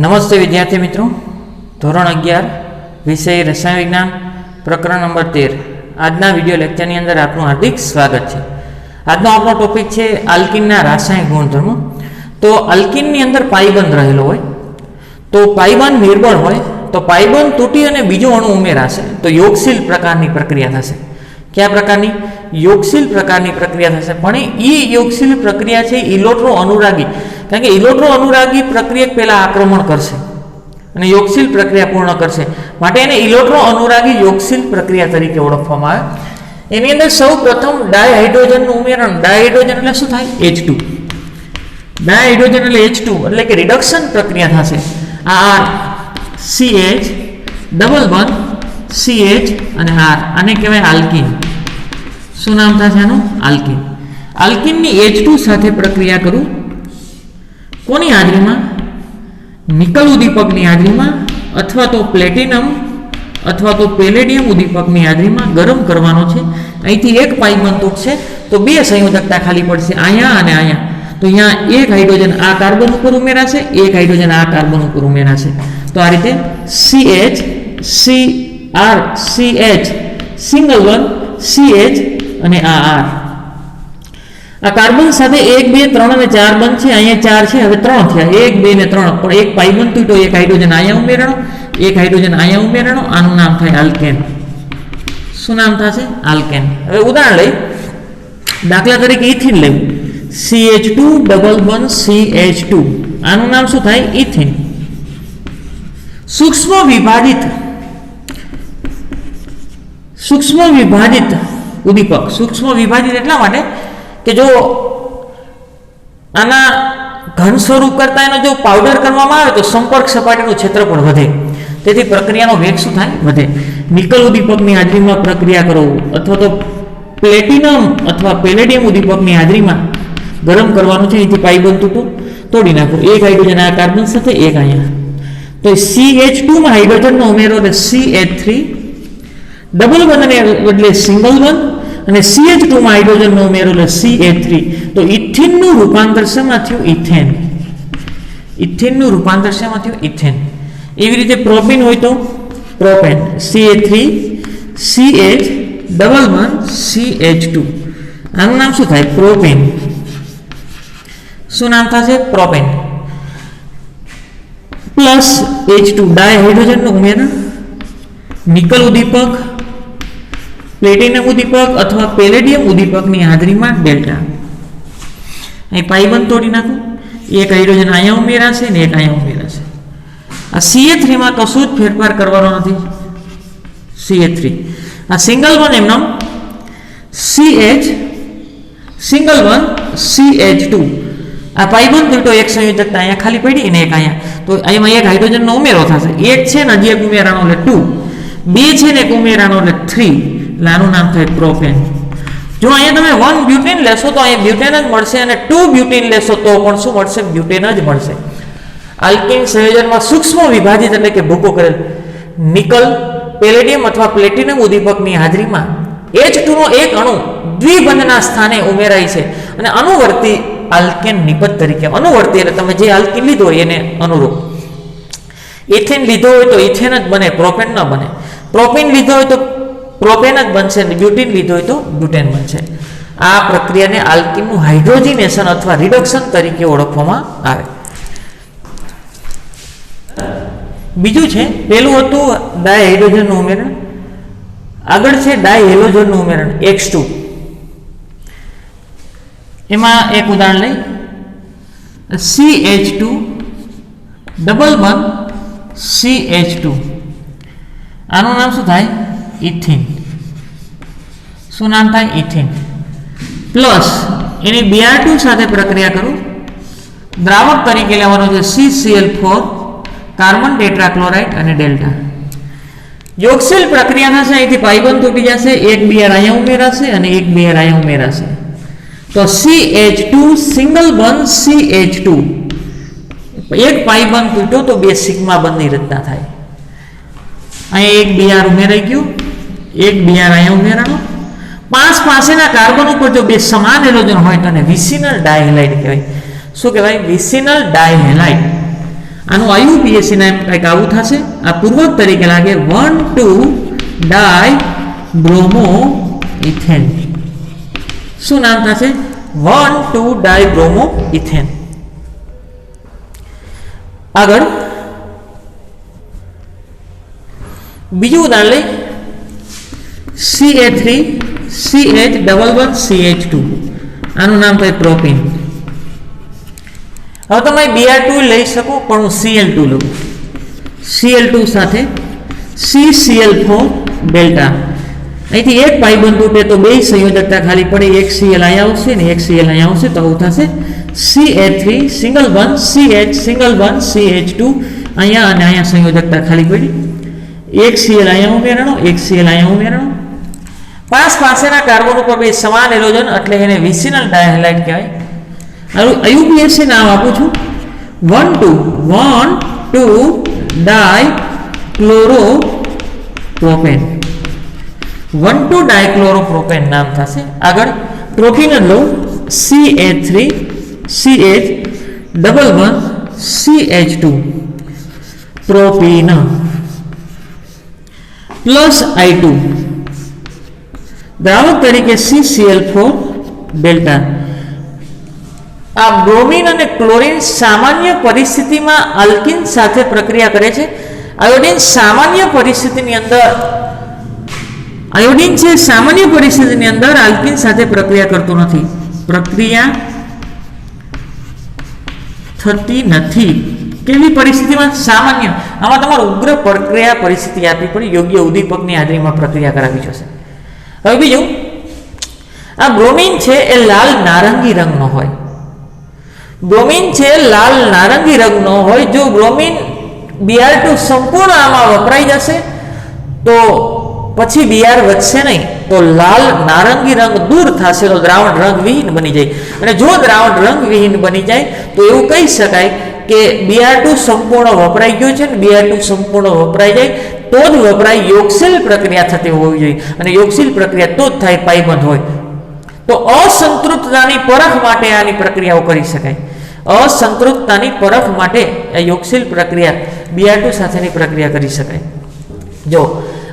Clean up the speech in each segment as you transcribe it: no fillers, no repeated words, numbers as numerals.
नमस्ते विद्यार्थी मित्रों, धोरण 11 विषय रसायन विज्ञान प्रकरण नंबर 13 आजना विडियो लेक्चर अंदर आपनु हार्दिक स्वागत है। आजनो आपनो टॉपिक है आल्किनना रासायनिक गुणधर्मो। तो आल्किननी अंदर पाईबंध रहेलो होय तो पाईबंध निर्बळ होय तो पाईबंध तूटी अने बीजो अणु उमेराशे तो योगशील प्रकारनी प्रक्रिया थशे। क्या प्रकारनी? योगशील प्रकारनी प्रक्रिया थशे। पण ई योगशील प्रक्रिया छे इलेक्ट्रो अनुरागी, कारण के इलेक्ट्रो अनुरागी प्रक्रिया पहला आक्रमण करशे અને યોગશીલ પ્રક્રિયા પૂર્ણ કરશે, માટે એને ઇલેક્ટ્રો અનુરાગી યોગશીલ પ્રક્રિયા તરીકે ઓળખવામાં આવે। એની અંદર સૌ પ્રથમ ડાયહાઇડ્રોજનનું ઉમેરણ, ડાયહાઇડ્રોજન એટલે શું થાય? H2, ડાયહાઇડ્રોજન એટલે H2 એટલે કે રિડક્શન પ્રક્રિયા થશે। આ R CH double bond CH અને R, આને કહેવાય આલ્કીન। શું નામ થશે આનું? આલ્કીન। આલ્કીનની H2 સાથે પ્રક્રિયા કરું કોની હાજરીમાં? નિકલ ઉદ્દીપકની હાજરીમાં અથવા તો પ્લેટિનમ અથવા તો પેલેડિયમ ઉદ્દીપકની હાજરીમાં ગરમ કરવાનો છે। અહીંથી એક પાઇબંધ તૂટશે તો બે સંયોજકતા ખાલી પડશે, અહીંયા અને અહીંયા। તો અહીંયા એક હાઇડ્રોજન આ કાર્બન ઉપર ઉમેરાશે, એક હાઇડ્રોજન આ કાર્બન ઉપર ઉમેરાશે। તો આ રીતે CH CR CH single one CH અને આ R। आ कार्बन साथे 1 2 3 અને 4 બંધ છે, અહીંયા 4 છે, હવે 3 થયા, 1 2 ને 3 પણ એક પાઇબંધ તૂટ્યો, એક હાઇડ્રોજન અહીંયા ઉમેરણો, એક હાઇડ્રોજન અહીંયા ઉમેરણો, આનું નામ થાય આલ્કેન। શું નામ થશે? આલ્કેન। હવે ઉદાહરણ લઈ, દાખલા તરીકે ઇથિન લઈ, CH2 ડબલ બોન્ડ CH2, આનું નામ શું થાય? ઇથિન। सूक्ष्म विभाजित उद्दीपक, सूक्ष्म विभाजित એટલા માટે कि जो आना घन स्वरूप करता एनो जो पाउडर करवामां आवे तो संपर्क सपाटीनुं क्षेत्रफळ वधे, तेथी प्रक्रियानो वेग शुं थाय? वधे। निकल उद्दीपकनी हाजरीमां प्रक्रिया करो अथवा तो प्लेटिनम अथवा पेलेडियम उद्दीपकनी हाजरीमां गरम करवानुं छे, एथी पाइबंध तोड़ी नाखो, एक हाइड्रोजन आ कार्बन साथे एक अहींया। तो CH2 में हाइड्रोजन उमेरो એટલે CH3 डबल बंध ने बदले सिंगल बंध અને CH2 માં હાઇડ્રોજન નો ઉમેરો એટલે CH3। તો ઇથિન નું રૂપાંતર શેમાં થયું? ઇથેન। ઇથિન નું રૂપાંતર શેમાં થયું? ઇથેન। એવી રીતે પ્રોપેન હોય તો propane, CH3 CH double bond CH2, આનું નામ શું થાય? પ્રોપેન। શું નામ થશે? પ્રોપેન। પ્લસ H2 ડાયહાઇડ્રોજન નું ઉમેરણ, નિકલ ઉદ્દીપક, प्लेटिनम उद्दीपक अथवा पेलेडियम उद्दीपकनी हाजरीमां डेल्टा। અહીં પાઇબંધ તોડી નાખો, એક હાઇડ્રોજન અહીંયા ઉમેરાશે ને એક અહીંયા ઉમેરાશે। આ CH3 માં કશું જ ફેરફાર કરવાનો નથી, CH3 આ સિંગલ વન એમનો CH સિંગલ વન CH2, આ પાઇબંધ તૂટ્યો, એક સંયોજકતા અહીંયા ખાલી પડી ને એક અહીંયા, તો અહીંમાં એક હાઇડ્રોજનનો ઉમેરો થશે, એક છે ને હજી એક ઉમેરાનો એટલે 2, બે છે ને એક ઉમેરાનો એટલે 3, लानु नाम थाय प्रोपेन। जो अहीं तमे 1 ब्यूटेन लेशो तो अहीं ब्यूटेन ज मळशे અને 2 ब्यूटेन लेशो तो पण शुं मळशे? ब्यूटेन ज मळशे। आल्किन संयोजનમાં सूक्ष्म विभाजित એટલે કે ભૂકો કરેલ નિકલ, પેલેડિયમ અથવા પ્લેટિનમ ઉદ્દીપકની હાજરીમાં H2 નો એક અણુ દ્વિબંધના સ્થાને ઉમેરાય છે અને અનુવર્તી આલ્કેન નિપજ તરીકે, અનુવર્તી એટલે તમે જે આલ્કીન લીધો હોય એને અનુરૂપ। ઇથેન લીધો હોય તો ઇથેન જ બને, પ્રોપેન ન બને। પ્રોપેન લીધો હોય તો प्रोपेन ज बनशे, ब्यूटेन लीधो होय तो ब्यूटेन बनशे। आ प्रक्रियाने आल्किननुं हाइड्रोजिनेशन अथवा रिडक्शन तरीके ओळखवामां आवे। बीजुं छे, पहेलुं हतुं डायहाइड्रोजननुं उमेरण, आगळ छे डायहेलोजननुं उमेरण X2। एमां एक उदाहरण लई, CH2 डबल बॉन्ड CH2, आनुं नाम शुं थाय? इथीन। શું નામ થાય? ઇથીન। પ્લસ એની Br2 સાથે પ્રક્રિયા કરું, દ્રાવક તરીકે લેવાનો છે CCl4 કાર્બન ટેટ્રાક્લોરાઇડ અને ડેલ્ટા। યોગશીલ પ્રક્રિયા થશે, અહીંથી પાઇબંધ તૂટી જશે, એક Br અહીંયા ઉમેરાશે અને એક Br અહીંયા ઉમેરાશે, તો CH2 સિંગલ બંધ CH2, એક પાઇબંધ તૂટ્યો તો બે સિગ્મા બંધની રચના થાય। અહીંયા એક Br ઉમેરાઈ ગયું, एक Br અહીંયા ઉમેરાનો, पास पासेना कार्बन पर जो बे समान हेलोजन होय तो विसिनल डायहेलाइड कहेवाय। शुं कहेवाय? विसिनल डायहेलाइड। આનું આઈયુપીએસસી નામ કંઈક આવું થશે. આ પૂર્વક તરીકે લાગે 1,2-ડાયબ્રોમોઇથેન. શું નામ થશે? 1,2-ડાયબ્રોમોઇથેન. આગળ બીજું ઉદાહરણ લઈ CA3CH11CH2. આનું નામ થાય પ્રોપીન. હવે તમે Br2 લઈ શકો પણ હું Cl2 લઉં. Cl2 સાથે CCl4 ડેલ્ટા. અહીંથી એક પાઇબંધ તૂટે તો બે સંયોજકતા ખાલી પડે. એક Cl અહીંયા આવશે ને એક Cl અહીંયા આવશે તો આવું થશે Ca3 single bond CH single bond CH2 અહીંયા અને અહીંયા સંયોજકતા ખાલી પડી. એક Cl અહીંયા ઉમેરણો એક Cl અહીંયા ઉમેરણો. પાસેના કાર્બન ઉપર બે સમાન હેલોજન એટલે એને વિસિનલ ડાયહેલાઇડ કહેવાય. આઈયુપીએસસી નામ આપું છું 1,2-ડાયક્લોરોપ્રોપેન. 1,2-ડાયક્લોરોપ્રોપેન નામ થશે. આગળ પ્રોપીન લો CA3CH11CH2 પ્રોપીન પ્લસ I2 દ્રાવક તરીકે CCl4 ડેલ્ટા. આ બ્રોમિન અને ક્લોરીન સામાન્ય પરિસ્થિતિમાં આલ્કીન સાથે પ્રક્રિયા કરે છે. આયોડિન સામાન્ય પરિસ્થિતિની અંદર આલ્કીન સાથે પ્રક્રિયા કરતું નથી. પ્રક્રિયા થતી નથી. કેવી પરિસ્થિતિમાં? સામાન્ય. આમાં તમારે ઉગ્ર પ્રક્રિયા પરિસ્થિતિ આપવી પડે. યોગ્ય ઉદ્દીપકની હાજરીમાં પ્રક્રિયા કરાવી જશે. હવે બીજું, આ બ્રોમિન છે એ લાલ નારંગી રંગનો હોય. બ્રોમિન છે લાલ નારંગી રંગનો હોય. જો બ્રોમિન Br2 સંપૂર્ણ આમાં વપરાઈ જશે તો પછી Br વધશે નહીં, તો લાલ નારંગી રંગ દૂર થશે તો દ્રાવણ રંગવિહીન બની જાય. અને જો દ્રાવણ રંગવિહીન બની જાય તો એવું કહી શકાય કે Br2 સંપૂર્ણ વપરાઈ ગયો છે. ને Br2 સંપૂર્ણ વપરાઈ જાય તો જ વપરાય યોગશીલ પ્રક્રિયા થતી હોવી જોઈએ. અને યોગશીલ પ્રક્રિયા તો જ થાય પાઇબંધ હોય. તો અસંતૃપ્તતાની પરખ માટે આની પ્રક્રિયાઓ કરી શકાય. અસંતૃપ્તતાની પરખ માટે આ યોગશીલ પ્રક્રિયા Br2 સાથેની પ્રક્રિયા કરી શકાય. જો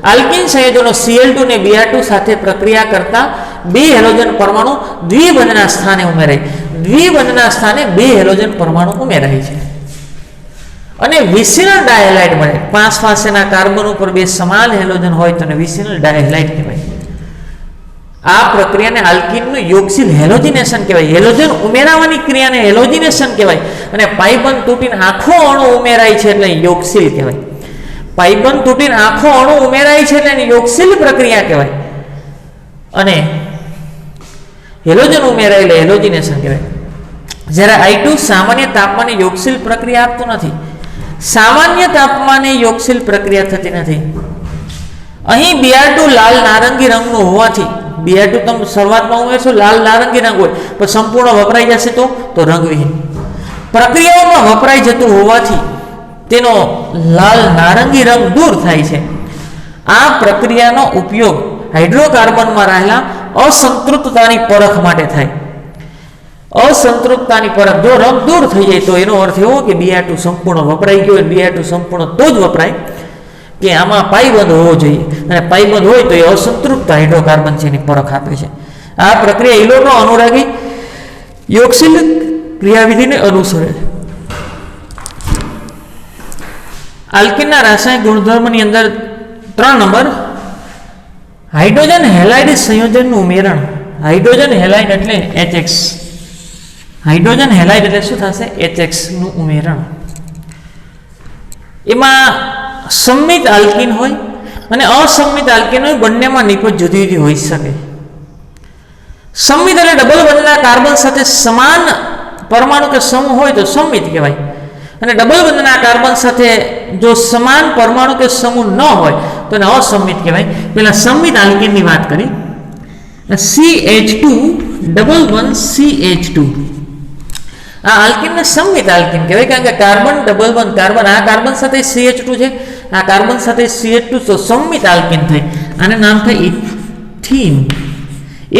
આલ્કીન સંયોજનો Cl2 ને Br2 સાથે પ્રક્રિયા કરતા બે હેલોજન પરમાણુ દ્વિબંધના સ્થાને ઉમેરાય. દ્વિબંધના સ્થાને બે હેલોજન પરમાણુ ઉમેરાય છે અને વિસિનલ ડાયહેલાઇડ મળે. પાસેના કાર્બન ઉપર બે સમાન હેલોજન હોય તો વિસિનલ ડાયહેલાઇડ કહેવાય. આ પ્રક્રિયાને આલ્કીનનું યોગશીલ હેલોજિનેશન કહેવાય. હેલોજન ઉમેરાવાની ક્રિયાને હેલોજિનેશન કહેવાય. અને પાઇબંધ તૂટીને આખો અણુ ઉમેરાય છે એટલે યોગશીલ કહેવાય. પાઇબંધ તૂટીને આખો અણુ ઉમેરાય છે એટલે એની યોગશીલ પ્રક્રિયા કહેવાય. અને હેલોજન ઉમેરાય એટલે હેલોજિનેશન કહેવાય. જ્યારે I2 સામાન્ય તાપમાને યોગશીલ પ્રક્રિયા આપતું નથી. સામાન્ય તાપમાને યોગશીલ પ્રક્રિયા થતી નથી. અહીં Br2 લાલ નારંગી રંગનું હોવાથી Br2 તમે શરૂઆતમાં ઉમેરશો લાલ નારંગી રંગ હોય પણ સંપૂર્ણ વપરાઈ જશે તો રંગવિહીન. પ્રક્રિયાઓમાં વપરાઈ જતું હોવાથી તેનો લાલ નારંગી રંગ દૂર થાય છે. આ પ્રક્રિયાનો ઉપયોગ હાઇડ્રોકાર્બનમાં રહેલા અસંતૃપ્તતાની પરખ માટે થાય. અસંતૃપ્તતાની પરખ જો રંગ દૂર થઈ જાય તો એનો અર્થ એવો કે Br2 સંપૂર્ણ વપરાઈ ગયો. Br2 સંપૂર્ણ તો જ વપરાય કે આમાં પાઇબંધ હોવો જોઈએ. અને પાઇબંધ હોય તો એ અસંતૃપ્ત હાઇડ્રોકાર્બન છે એની પરખ આપે છે. આ પ્રક્રિયા ઇલેક્ટ્રો અનુરાગી યોગશીલ ક્રિયાવિધિને અનુસરે છે. આલ્કીનના રાસાયણિક ગુણધર્મની અંદર 3 નંબર હાઇડ્રોજન હેલાઇડ સંયોજનનું ઉમેરણ. હાઇડ્રોજન હેલાઇડ એટલે HX. હાઇડ્રોજન હેલાઇડ એટલે શું થશે? HX નું ઉમેરણ. એમાં સંમિત આલ્કીન હોય અને અસંમિત આલ્કીન હોય. બંનેમાં નિપજ જુદી જુદી હોઈ શકે. સંમિત એટલે ડબલ બંધના કાર્બન સાથે સમાન પરમાણુ કે સમૂહ હોય તો સંમિત કહેવાય. અને ડબલ બંધના કાર્બન સાથે જો સમાન પરમાણુ કે સમૂહ ન હોય તો એને અસંમિત કહેવાય. પેલા સંમિત આલ્કીનની વાત કરી. CH2 ડબલ બંધ CH2 આ આલ્કીનને સંમિત આલ્કીન કહેવાય. કારણ કે કાર્બન ડબલ બંધ કાર્બન આ કાર્બન સાથે CH2 છે, આ કાર્બન સાથે CH2 તો સંમિત આલ્કીન થાય. આને નામ થાય ઇથીન.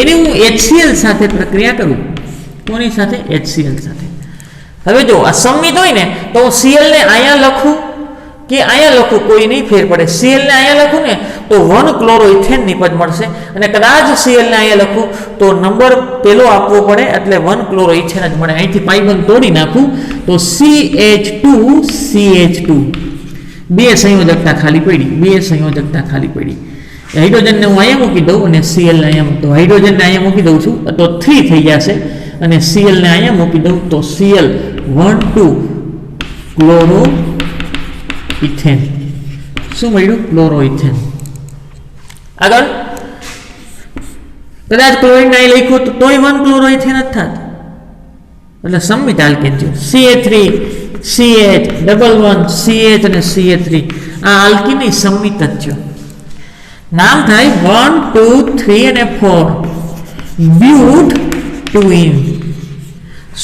એની હું HCl સાથે પ્રક્રિયા કરું. કોની સાથે? HCl સાથે. હવે જો આ સંમિત હોય ને તો હું Cl ને અહીંયા લખું કે અહીંયા લખું કોઈ નહીં ફેર પડે. Cl ને અહીંયા લખું ને તો 1 ક્લોરોઇથેન નિપજ મળશે અને કદાચ Cl ને અહીંયા લખું તો નંબર પેલો આપવો પડે એટલે 1 ક્લોરોઇથેન જ મળે. અહીંથી પાઇબંધ તોડી નાખું તો CH2 બે સંયોજકતા ખાલી પડી. હાઇડ્રોજનને હું અહીંયા મૂકી દઉં અને Cl ને અહીંયા મૂકી દઉં. હાઇડ્રોજનને અહીંયા મૂકી દઉં છું તો 3 થઈ જશે અને Cl ને અહીંયા મૂકી દઉં તો Cl 1 2 ક્લોરોઇથેન. શું મળ્યું? ક્લોરોઇથેન. આગળ કદાચ ક્લોરીન અહીં લખ્યું તો તોય 1 ક્લોરોઇથેન જ થાત એટલે સંમિત આલ્કેન થયું. CH3 CH ડબલ 1 CH અને CH3 આ આલ્કીનની સંમિત જ થયો. નામ થાય 1 2 3 અને 4 બ્યુટ ટ્વિન.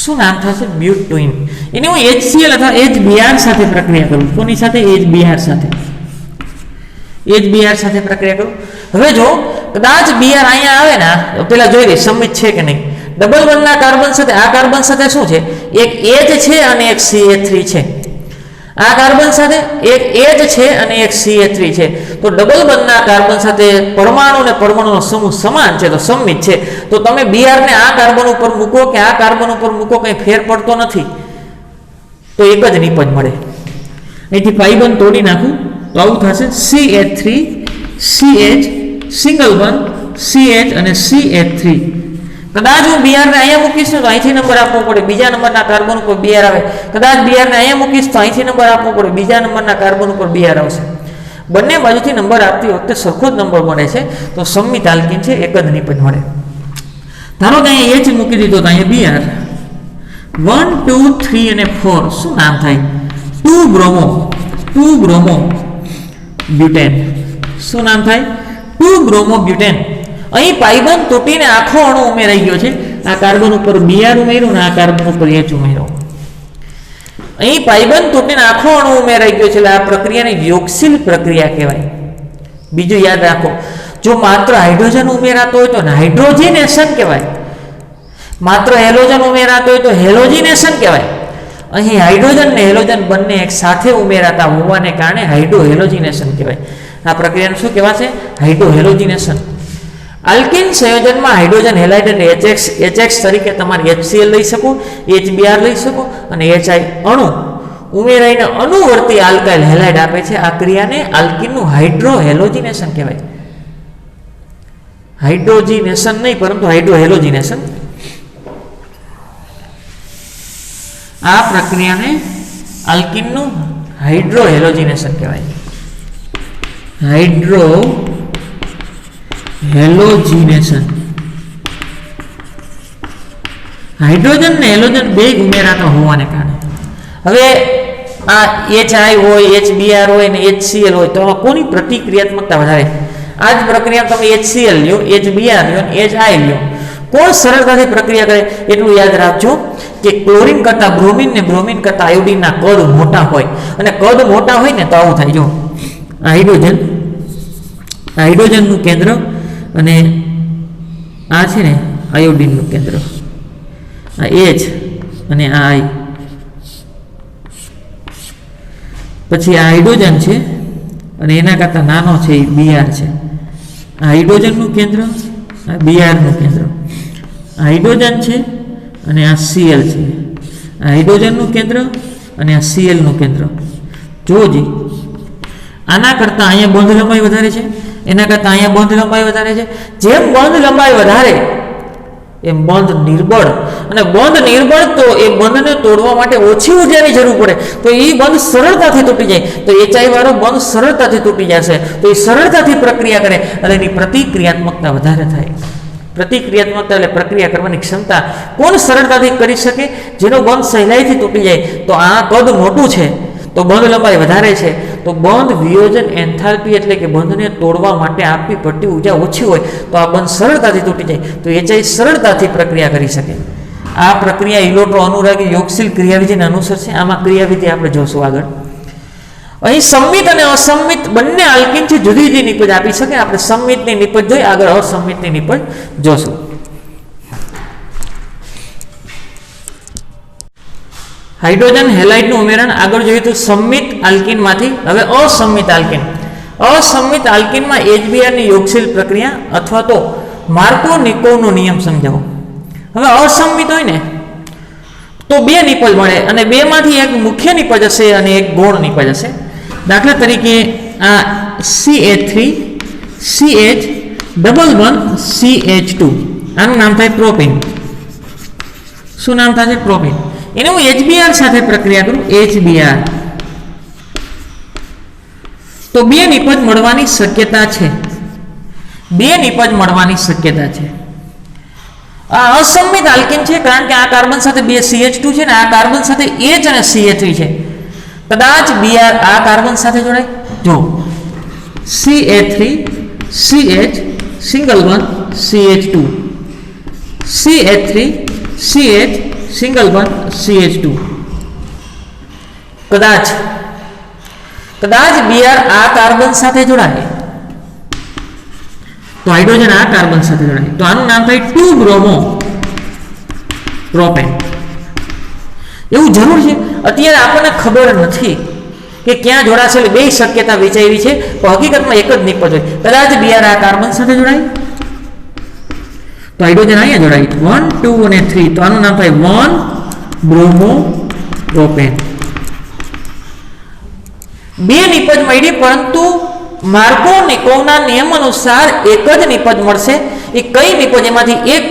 શું નામ થશે? બ્યુટ ટ્વિન. એની હું HCl અથવા HBr સાથે પ્રક્રિયા કરું. કોની સાથે? HBr સાથે પ્રક્રિયા કરું. હવે જો કદાચ Br અહીંયા આવે ને પેલા જોઈ લે સંમિત છે કે નહીં. ડબલ બોન્ડના કાર્બન સાથે આ કાર્બન સાથે શું છે? એક H છે અને એક CH3 છે. આ કાર્બન સાથે એક H છે અને એક CH3 છે. તો ડબલ બોન્ડના કાર્બન સાથે પરમાણુ ને પરમાણુનો સમૂહ સમાન છે તો સંમિત છે. તો તમે Br ને આ કાર્બન ઉપર મૂકો કે આ કાર્બન ઉપર મૂકો કંઈ ફેર પડતો નથી તો એક જ નિપજ મળે. અહીંથી પાઇબંધ તોડી નાખું તો આવું થશે CH3 CH single bond CH અને CH3. કદાચ હું Br ને અહીંયા મૂકીશ તો અહીંથી નંબર આપવો પડે. બીજા નંબરના કાર્બન ઉપર Br આવે. કદાચ Br ને અહીંયા મૂકીશ તો અહીંથી નંબર આપવો પડે. બીજા નંબરના કાર્બન ઉપર Br આવશે. બંને બાજુથી નંબર આપતી વખતે સરખો જ નંબર મળે છે તો સંમિત આલ્કીન છે એક જ નિપજ મળે. ધારો કે અહીંયા H મૂકી દીધો તો અહીંયા Br 1 2 3 અને 4 શું નામ થાય? 2 બ્રોમો બ્યુટેન. શું નામ થાય? 2 બ્રોમો બ્યુટેન. અહીં પાઇબંધ તૂટીને આખો અણુ ઉમેરાઈ ગયો છે. આ કાર્બન ઉપર Br ઉમેર્યું ને આ કાર્બન ઉપર H ઉમેર્યો. અહીં પાઇબંધ તૂટીને આખો અણુ ઉમેરાઈ ગયો છે એટલે આ પ્રક્રિયાને યોગશીલ પ્રક્રિયા કહેવાય. બીજું યાદ રાખો, જો માત્ર હાઇડ્રોજન ઉમેરાતો હોય તો હાઇડ્રોજિનેશન કહેવાય. માત્ર હેલોજન ઉમેરાતો હોય તો હેલોજિનેશન કહેવાય. અહીં હાઇડ્રોજન ને હેલોજન બંને એક સાથે ઉમેરાતા હોવાને કારણે હાઇડ્રોહેલોજિનેશન કહેવાય. આ પ્રક્રિયાને શું કહેવાશે? હાઇડ્રોહેલોજિનેશન. આલ્કીન સંયોજનમાં હાઇડ્રોજન હેલાઇડ અને HX તરીકે તમારે HCl લઈ શકો, HBr લઈ શકો અને HI અણુ ઉમેરાઈને અનુવર્તી આલ્કાઇલ હેલાઇડ આપે છે. આ ક્રિયાને આલ્કીનનું હાઇડ્રોહેલોજિનેશન કહેવાય. હાઇડ્રોજિનેશન નહીં પરંતુ હાઇડ્રોહેલોજિનેશન. આ પ્રક્રિયાને આલ્કીનનું હાઇડ્રોહેલોજિનેશન કહેવાય. હાઇડ્રોહેલોજિનેશન. હાઇડ્રોજન ને હેલોજન બે ઉમેરાતા હોવાને કારણે હવે આ HI હોય, HBr હોય ને HCl હોય તો કોની પ્રતિક્રિયાત્મકતા વધારે? આ જ પ્રક્રિયા તમે HCl લ્યો, HBr લ્યો, HI લ્યો, કોણ સરળતાથી પ્રક્રિયા કરે? એટલું યાદ રાખજો કે ક્લોરીન કરતા બ્રોમિન ને બ્રોમિન કરતા આયોડિનના કદ મોટા હોય અને કદ મોટા હોય ને તો આવું થાય. જો હાઇડ્રોજનનું કેન્દ્ર અને આ છે ને આયોડિનનું કેન્દ્ર, આ H અને આ I. પછી આ હાઇડ્રોજન છે અને એના કરતાં નાનો છે એ Br છે. આ હાઇડ્રોજનનું કેન્દ્ર, આ Brનું કેન્દ્ર. આ હાઇડ્રોજન છે અને આ Cl છે. આ હાઇડ્રોજનનું કેન્દ્ર અને આ Clનું કેન્દ્ર. જોજી આના કરતાં અહીંયા બંધ લંબાઈ વધારે છે, એના કરતાં અહીંયા બંધ લંબાઈ વધારે છે. જેમ બંધ લંબાઈ વધારે એમ બંધ નિર્બળ, અને બંધ નિર્બળ તો એ બંધને તોડવા માટે ઓછી ઊર્જાની જરૂર પડે તો એ બંધ સરળતાથી તૂટી જાય. તો HI વાળો બંધ સરળતાથી તૂટી જશે તો એ સરળતાથી પ્રક્રિયા કરે અને એની પ્રતિક્રિયાત્મકતા વધારે થાય. પ્રતિક્રિયાત્મકતા એટલે પ્રક્રિયા કરવાની ક્ષમતા. કોણ સરળતાથી કરી શકે? જેનો બંધ સહેલાઈથી તૂટી જાય. તો આ કદ મોટું છે તો બંધ લંબાઈ વધારે છે તો બંધ વિયોજન એન્થાલ્પી એટલે કે બંધને તોડવા માટે આપવી પડતી ઊર્જા ઓછી હોય તો આ બંધ સરળતાથી તૂટી જાય તો HI સરળતાથી પ્રક્રિયા કરી શકે. આ પ્રક્રિયા ઇલેક્ટ્રો અનુરાગી યોગશીલ ક્રિયાવિધિને અનુસરશે. આમાં ક્રિયાવિધિ આપણે જોશું આગળ. અહીં સંમિત અને અસંમિત બંને આલ્કીનથી જુદી જુદી નિપજ આપી શકે. આપણે સંમિતની નિપજ જોઈ, આગળ અસંમિતની નિપજ જોશું. હાઇડ્રોજન હેલાઇડનું ઉમેરણ આગળ જોઈએ તો સંમિત આલ્કીનમાંથી હવે અસંમિત આલ્કીન. અસંમિત આલ્કીનમાં HBr ની યોગશીલ પ્રક્રિયા અથવા તો માર્કોનિકોવનો નિયમ સમજાવો. હવે અસંમિત હોય ને તો બે નિપજ મળે અને બેમાંથી એક મુખ્ય નિપજ હશે અને એક ગૌણ નિપજ હશે. દાખલા તરીકે આ CH3 CH ડબલ 1 CH2 આનું નામ થાય પ્રોપેન. શું નામ થાય? પ્રોપેન. એને હું HBr સાથે પ્રક્રિયા કરું HBr તો બે નિપજ મળવાની શક્યતા છે. બે નિપજ મળવાની શક્યતા છે. આ અસંમિત આલ્કીન છે કારણ કે આ કાર્બન સાથે બે CH2 છે ને આ કાર્બન સાથે H અને CH3 છે. કદાચ Br આ કાર્બન સાથે જોડાય, જો CH3 CH single 1 CH2 CH3 CH single 1 CH2 કદાચ Br આ કાર્બન સાથે જોડાય તો હાઇડ્રોજન આ કાર્બન સાથે જોડાય તો આનું નામ થાય 2 બ્રોમો પ્રોપેન. એવું જરૂર છે અત્યારે આપણને ખબર નથી કે ક્યાં જોડાશે, એટલે બે શક્યતા વિચારી છે પણ હકીકતમાં એક જ નિપજ હોય. કદાચ Br આ કાર્બન સાથે જોડાય તો હાઇડ્રોજન અહીંયા જોડાય 1 2 અને 3 તો આનું નામ થાય 1 બ્રોમો પ્રોપેન. બે નિપજ મળી પરંતુ માર્કોનિકોવના નિયમ અનુસાર એક જ નિપજ મળશે. એ કઈ નિપજ? એમાંથી એક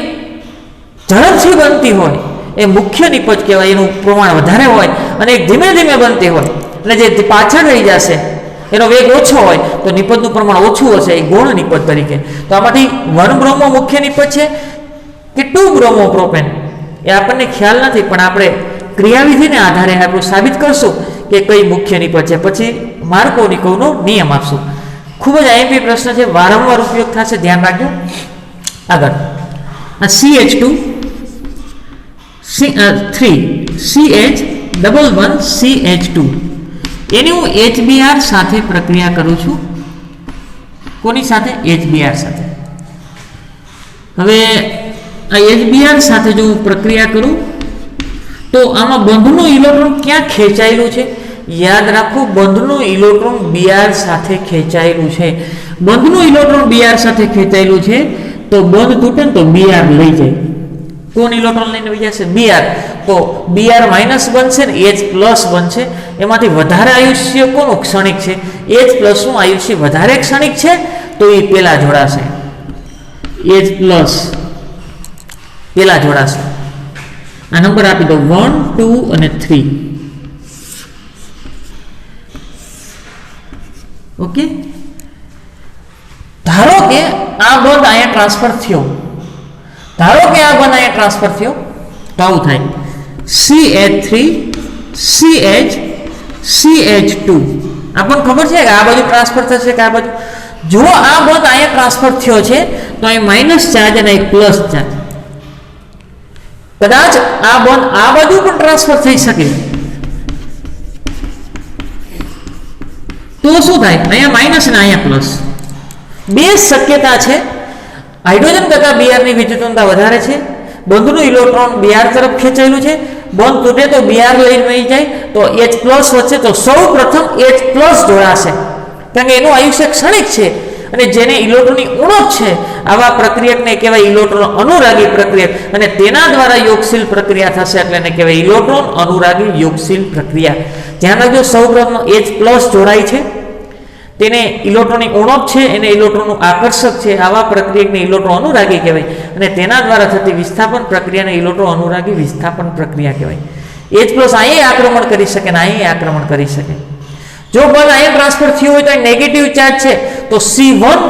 ઝડપથી બનતી હોય એ મુખ્ય નિપજ કહેવાય, એનું પ્રમાણ વધારે હોય, અને એક ધીમે ધીમે બનતી હોય અને જે પાછળ રહી જશે એનો વેગ ઓછો હોય તો નિપજનું પ્રમાણ ઓછું હશે, એ ગૌણ નિપજ તરીકે. તો આમાંથી 1 બ્રોમો મુખ્ય નિપજ છે કે 2 બ્રોમો પ્રોપેન એ આપણને ખ્યાલ નથી, પણ આપણે ક્રિયાવિધિના આધારે આપણે સાબિત કરશું કે કઈ મુખ્ય નિપજ છે, પછી માર્કોનિકોવનો નિયમ આપશું. ખૂબ જ આઈએમપી પ્રશ્ન છે, વારંવાર ઉપયોગ થશે, ધ્યાન રાખજો. આગળ આ CH2 3 CH ડબલ 1 CH2 એની હું HBr સાથે પ્રક્રિયા કરું છું. કોની સાથે? HBr સાથે. હવે આ HBr સાથે જો હું પ્રક્રિયા કરું તો આમાં બંધનું ઇલેક્ટ્રોન ક્યાં ખેંચાયેલું છે? યાદ રાખો, બંધનું ઇલેક્ટ્રોન Br સાથે ખેંચાયેલું છે. બંધનું ઇલેક્ટ્રોન Br સાથે ખેંચાયેલું છે તો બંધ તૂટે ને તો Br લઈ જાય. કોણ ઇલેક્ટ્રોન લઈને વહી જશે? Br. તો Br માઇનસ બનશે ને H પ્લસ બનશે. એમાંથી વધારે આયુષ્ય કોનું? ક્ષણિક છે. H પ્લસ નું આયુષ્ય વધારે ક્ષણિક છે તો એ પેલા જોડાશે. H પ્લસ પેલા જોડાશે. આ નંબર આપી દો 1 2 અને 3. ઓકે, ધારો કે આ બંધ અહીંયા ટ્રાન્સફર થયો, ધારો કે આ બંધ અહીંયા ટ્રાન્સફર થયો તો આવું થાય CH3 CH CH2. આપણને ખબર છે કે આ બાજુ ટ્રાન્સફર થશે કે આ બાજુ. જો આ બંધ અહીંયા ટ્રાન્સફર થયો છે તો અહીં માઇનસ ચાર્જ અને એક પ્લસ ચાર્જ. કદાચ આ બંધ આ બાજુ પણ ટ્રાન્સફર થઈ શકે તો શું થાય? અહીંયા માઇનસ અને અહીંયા પ્લસ. બે શક્યતા છે. હાઇડ્રોજન કરતા Br ની વિદ્યુતતા વધારે છે. બંધનું ઇલેક્ટ્રોન Br તરફ ખેંચાયેલું છે. બંધ તૂટે તો Br લઈને વહી જાય તો H પ્લસ વચ્ચે તો સૌ પ્રથમ H પ્લસ જોડાશે કારણ કે એનું આયુષ્ય ક્ષણિક છે અને જેને ઇલેક્ટ્રોનની ઉણપ છે આવા પ્રક્રિયકને કહેવાય ઇલેક્ટ્રોન અનુરાગી પ્રક્રિયક અને તેના દ્વારા યોગશીલ પ્રક્રિયા થશે એટલે એને કહેવાય ઇલેક્ટ્રોન અનુરાગી યોગશીલ પ્રક્રિયા. ધ્યાન રાખજો, સૌ પ્રથમ H પ્લસ જોડાય છે, તેને ઇલેક્ટ્રોનની ઉણપ છે, એને ઇલેક્ટ્રોનનું આકર્ષક છે, આવા પ્રક્રિયકને ઇલેક્ટ્રોન અનુરાગી કહેવાય અને તેના દ્વારા થતી વિસ્થાપન પ્રક્રિયાને ઇલેક્ટ્રોન અનુરાગી વિસ્થાપન પ્રક્રિયા કહેવાય. H પ્લસ અહીંયા આક્રમણ કરી શકે ને અહીંયા આક્રમણ કરી શકે. જો બળ અહીંયા ટ્રાન્સફર થયું હોય તો નેગેટિવ ચાર્જ છે તો C1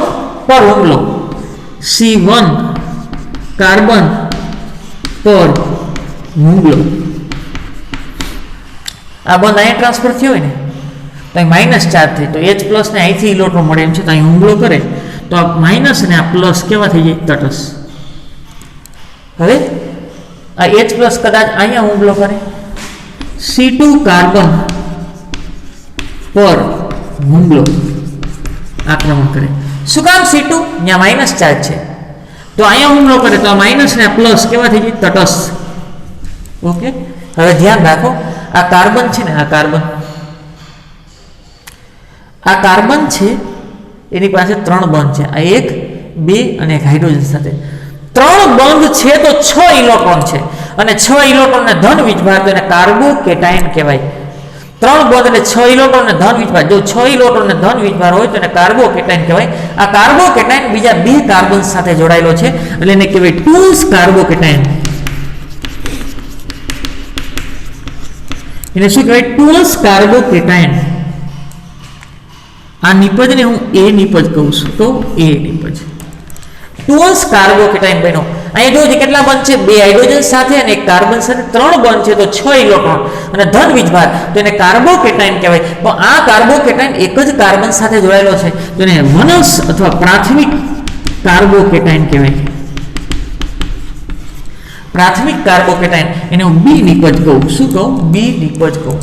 પર હુમલો, C1 કાર્બન પર હુમલો. આ બંધ અહીંયા ટ્રાન્સફર થયો હોય ને તો અહીં માઇનસ ચાર્જ થાય તો H પ્લસ ને અહીંથી ઇલેક્ટ્રોન મળે એમ છે તો અહીં હુમલો કરે તો આ માઇનસ અને આ પ્લસ કેવા થઈ જાય? તટસ્થ. હવે આ H પ્લસ કદાચ અહીંયા હુમલો કરે C2 કાર્બન પર હુમલો આક્રમણ કરે. શું કામ? C2 ત્યાં માઇનસ ચાર્જ છે તો અહીંયા હુમલો કરે તો આ માઇનસ ને આ પ્લસ કેવા થઈ જાય? તટસ્થ. ઓકે, હવે ધ્યાન રાખો આ કાર્બન છે ને, આ કાર્બન છે એની પાસે 3 બંધ છે, આ 1 2 અને એક હાઇડ્રોજન સાથે 3 બંધ છે તો 6 ઇલેક્ટ્રોન છે અને 6 ઇલેક્ટ્રોનને ધન વીજભાર તો એને કાર્બોકેટાયન કહેવાય. 3 બંધ એટલે 6 ઇલેક્ટ્રોનને ધન વીજભાર, જો 6 ઇલેક્ટ્રોનને ધન વીજભાર હોય તો એને કાર્બોકેટાયન કહેવાય. આ કાર્બોકેટાયન બીજા 2 કાર્બન સાથે જોડાયેલો છે એટલે એને કહેવાય 2s કાર્બોકેટાયન. એને શું કહેવાય? 2s carbocation. આ નિપજને હું A નિપજ કહું છું, તો A નિપજ 2s કાર્બોકેટાયન બન્યો. અહીંયા જો કેટલા બંધ છે? 2 હાઇડ્રોજન સાથે અને 1 કાર્બન સાથે 3 બંધ છે તો 6 ઇલેક્ટ્રોન અને ધન વીજભાર તો એને કાર્બોકેટાયન કહેવાય. તો આ કાર્બોકેટાયન એક જ કાર્બન સાથે જોડાયેલો છે તો એને વનસ અથવા પ્રાથમિક કાર્બોકેટાયન કહેવાય. પ્રાથમિક કાર્બોકેટાયન એને હું B નિપજ કહું. શું કહું? B નિપજ કહું.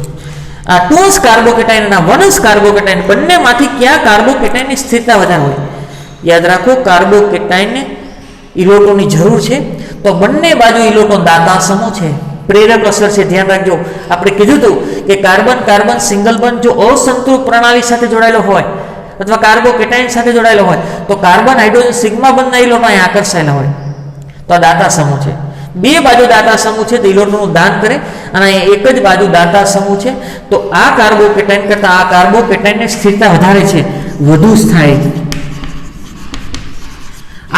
આ 2s કાર્બોકેટાયન અને વનસ કાર્બોકેટાયન બંનેમાંથી કયા કાર્બોકેટાયનની સ્થિરતા વધારે હોય? યાદ રાખો, કાર્બોકેટાયનને ઇલેક્ટ્રોનની જરૂર છે તો બંને બાજુ ઇલેક્ટ્રોન દાતા સમૂહ છે, પ્રેરક અસર છે. ધ્યાન રાખજો, આપણે કીધું હતું કે કાર્બન કાર્બન સિંગલ બંધ જો અસંતુલિત પ્રણાલી સાથે જોડાયેલો હોય અથવા કાર્બોકેટાયન સાથે જોડાયેલો હોય તો કાર્બન હાઇડ્રોજન સિગ્મા બંધના ઇલેક્ટ્રોન આકર્ષાયેલા હોય તો આ દાતા સમૂહ છે. 2 બાજુ દાતા સમૂહ છે તો ઇલેક્ટ્રોનનું દાન કરે અને એક જ બાજુ દાતા સમૂહ છે તો આ કાર્બોકેટાયન કરતાં આ કાર્બોકેટાયનની સ્થિરતા વધારે છે, વધુ સ્થાયી.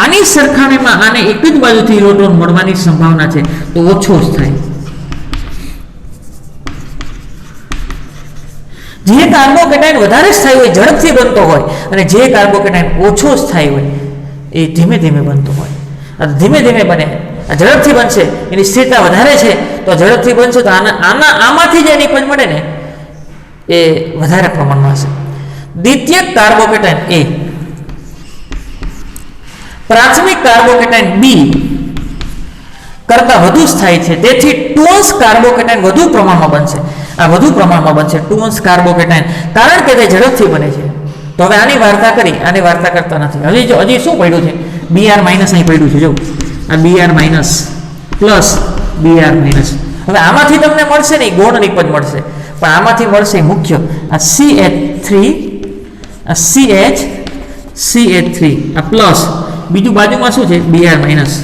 આની સરખામણીમાં આને એક જ બાજુથી ઇલેક્ટ્રોન મળવાની સંભાવના છે તો ઓછો સ્થાયી. જે કાર્બોકેટાયન વધારે સ્થાયી હોય, ઝડપથી બનતો હોય અને જે કાર્બોકેટાયન ઓછો સ્થાયી હોય એ ધીમે ધીમે બનતો હોય. ધીમે ધીમે બને, ઝડપથી બનશે એની સ્થિરતા વધારે છે તો ઝડપથી બનશે તો આમાંથી જે નિપજ મળે ને એ વધારે પ્રમાણમાં હશે. દ્વિતીયક કાર્બોકેટાયન A, પ્રાથમિક કાર્બોકેટાયન B કરતાં વધુ સ્થાયી છે તેથી 2s કાર્બોકેટાયન વધુ પ્રમાણમાં બનશે. આ વધુ પ્રમાણમાં બનશે 2s કાર્બોકેટાયન કારણ કે તે ઝડપથી બને છે. તો હવે આની વાર્તા કરી, આની વાર્તા કરતા નથી. હજી શું પડ્યું છે? Br માઇનસ અહીં પડ્યું છે. જો આ Br minus plus Br minus. હવે આમાંથી તમને મળશે નહીં, ગૌણ નિપજ મળશે, પણ આમાંથી મળશે મુખ્ય આ CH3, આ CH3, આ પ્લસ, બીજું બાજુમાં શું છે? Br minus.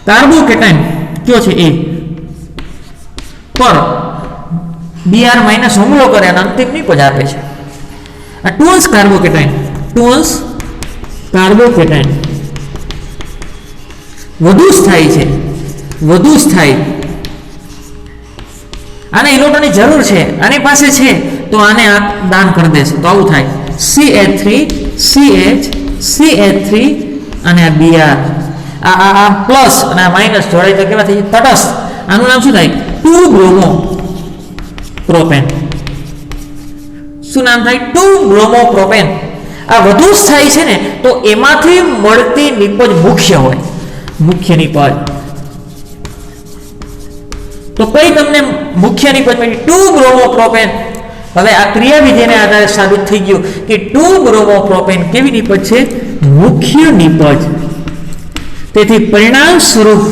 કાર્બોકેટાયન કયો છે? A પર Br માઇનસ હુમલો કરે અને અંતિમ નિપજ આપે છે. આ 2s કાર્બોકેટાયન, 2s કાર્બોકેટાયન વધુ સ્થાયી છે, વધુ સ્થાયી. આને ઇલેક્ટ્રોનની જરૂર છે, આની પાસે છે તો આને આ દાન કરી દેશે તો આવું થાય. CH3 CH CH3 અને આ Br, આ પ્લસ અને આ માઇનસ જોડાય તો કેવા થઈ જાય? તટસ્થ. આનું નામ શું થાય? 2 બ્રોમો પ્રોપેન. શું નામ થાય? 2 બ્રોમો પ્રોપેન. આ વધુ સ્થાયી છે ને તો એમાંથી મળતી નિપજ મુખ્ય હોય, મુખ્ય નિપજ. તો કઈ તમને મુખ્ય નિપજ મળી? 2 બ્રોમો પ્રોપેન. હવે આ ક્રિયાવિધિને આધારે સાબિત થઈ ગયું કે 2 બ્રોમો પ્રોપેન કેવી નિપજ છે? મુખ્ય નિપજ. તેથી પરિણામ સ્વરૂપ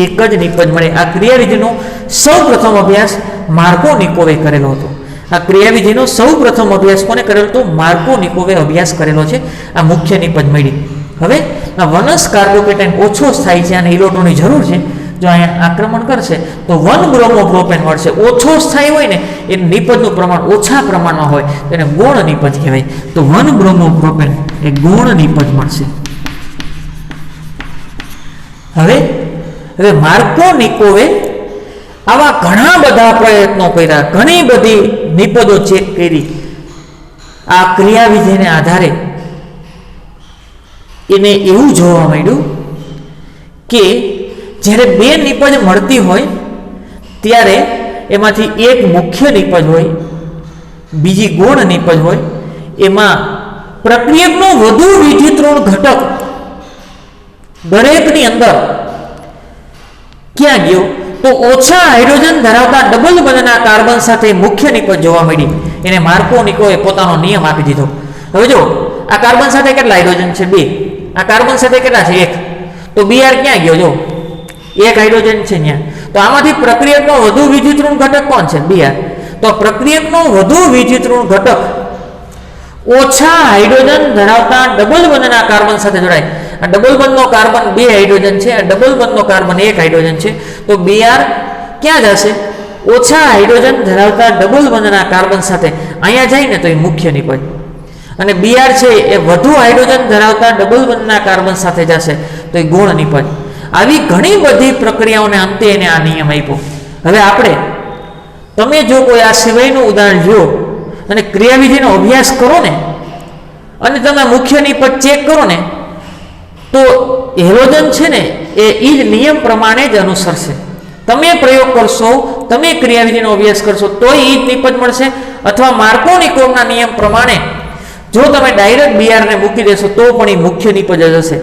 એક જ નિપજ મળે. આ ક્રિયાવિધિનો સૌપ્રથમ અભ્યાસ માર્કોનિકોવે કરેલો હતો. આ ક્રિયાવિધિનો સૌપ્રથમ અભ્યાસ કોને કરેલો હતો? માર્કોનિકોવે અભ્યાસ કરેલો છે. આ મુખ્ય નિપજ મળી. હવે આ વનસ કાર્બોકેટાયન ઓછો સ્થાયી છે અને ઇલેક્ટ્રોનની જરૂર છે. જો અહીંયા આક્રમણ કરશે તો 1 બ્રોમો પ્રોપેન મળશે. ઓછો સ્થાયી હોય ને એ નિપજનું પ્રમાણ ઓછા પ્રમાણમાં હોય તો એને ગૌણ નિપજ કહેવાય. તો 1 બ્રોમો પ્રોપેન એ ગૌણ નિપજ મળશે. હવે માર્કોનિકોવે આવા ઘણા બધા પ્રયત્નો કર્યા, ઘણી બધી નિપજો ચેક કરી. આ ક્રિયાવિધિને આધારે એને એવું જોવા મળ્યું કે જ્યારે 2 નિપજ મળતી હોય ત્યારે એમાંથી એક મુખ્ય નિપજ હોય, બીજી ગૌણ નિપજ હોય. એમાં પ્રક્રિયકનો વધુ વિદ્યુતઋણ ઘટક દરેકની અંદર ક્યાં ગયો? તો ઓછા હાઇડ્રોજન ધરાવતા ડબલ બંધના કાર્બન સાથે મુખ્ય નિપજ જોવા મળી. એને માર્કોનિકોએ પોતાનો નિયમ આપી દીધો. હવે જો આ કાર્બન સાથે કેટલા હાઇડ્રોજન છે? 2. આ કાર્બન સાથે કેટલા છે? 1. તો Br ક્યાં ગયો? જો 1 હાઇડ્રોજન છે ત્યાં. તો આમાંથી પ્રક્રિયકનો વધુ વિદ્યુતઋણ ઘટક કોણ છે? Br. તો પ્રક્રિયકનો વધુ વિદ્યુતઋણ ઘટક ઓછા હાઇડ્રોજન ધરાવતા ડબલ બંધના કાર્બન સાથે જોડાય. આ ડબલ બંધનો કાર્બન 2 હાઇડ્રોજન છે, આ ડબલ બંધનો કાર્બન 1 હાઇડ્રોજન છે. તો Br ક્યાં જશે? ઓછા હાઇડ્રોજન ધરાવતા ડબલ બંધના કાર્બન સાથે અહીંયા જાય ને તો એ મુખ્ય નિપજ, અને Br છે એ વધુ હાઇડ્રોજન ધરાવતા ડબલ બંધના કાર્બન સાથે જશે તો એ ગુણ નિપજ. આવી ઘણી બધી પ્રક્રિયાઓને અંતે એને આ નિયમ આપ્યો. હવે આપણે તમે જો કોઈ આ સિવાયનું ઉદાહરણ લો અને ક્રિયાવિધિનો અભ્યાસ કરો ને અને તમે મુખ્ય નિપજ ચેક કરો ને તો હેલોજન છે ને એ જ નિયમ પ્રમાણે જ અનુસરશે. તમે પ્રયોગ કરશો, તમે ક્રિયાવિધિનો અભ્યાસ કરશો તો એ જ નિપજ મળશે, અથવા માર્કોનિકોવના નિયમ પ્રમાણે જો તમે ડાયરેક્ટ Br ને મૂકી દેશો તો પણ એ મુખ્ય નિપજ જ હશે.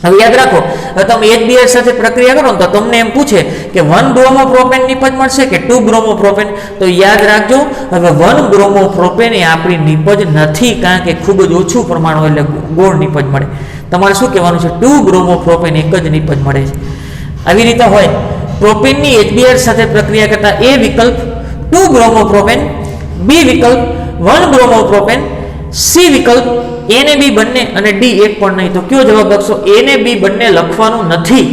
હવે યાદ રાખો, હવે તમે HBr સાથે પ્રક્રિયા કરો તો તમને એમ પૂછે કે 1 બ્રોમોપ્રોપેન નિપજ મળશે કે 2 બ્રોમોપ્રોપેન? તો યાદ રાખજો, હવે 1 બ્રોમોપ્રોપેન એ આપણી નિપજ નથી, કારણ કે ખૂબ જ ઓછું પ્રમાણ હોય એટલે ગોળ નિપજ મળે. તમારે શું કહેવાનું છે? 2 બ્રોમોપ્રોપેન એક જ નિપજ મળે છે. આવી રીતે હોય પ્રોપેનની HBr સાથે પ્રક્રિયા કરતા A વિકલ્પ 2 બ્રોમોપ્રોપેન, B વિકલ્પ 1 બ્રોમોપ્રોપેન, C વિકલ્પ A ને B બંને અને D એક પણ નહીં. તો કયો જવાબ લખશો? A ને B બંને લખવાનું નથી,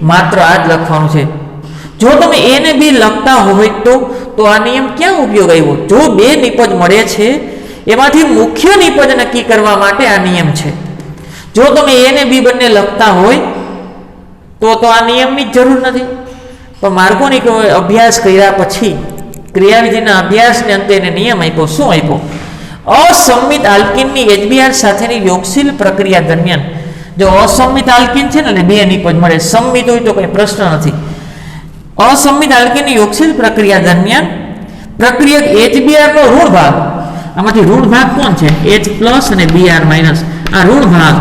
માત્ર આ જ લખવાનું છે. જો તમે A ને B લખતા હોય તો આ નિયમ ક્યાં ઉપયોગ આવ્યો? જો 2 નિપજ મળે છે એમાંથી મુખ્ય નિપજ નક્કી કરવા માટે આ નિયમ છે. જો તમે A ને B બંને લખતા હોય તો આ નિયમની જરૂર નથી. પણ માર્કોનિકો અભ્યાસ કર્યા પછી ક્રિયાવિધિના અભ્યાસને અંતે એને નિયમ આપ્યો. શું આપ્યો? અસંમિત આલ્કીનની HBr સાથેની યોગશીલ પ્રક્રિયા દરમિયાન, જો અસંમિત આલ્કીન છે ને 2 નિપજ મળે, સંમિત હોય તો કોઈ પ્રશ્ન નથી. અસંમિત આલ્કીનની યોગશીલ પ્રક્રિયા દરમિયાન પ્રક્રિયક HBr નો ઋણ ભાગ, આમાંથી ઋણ ભાગ કોણ છે? H+ અને Br-. આ ઋણ ભાગ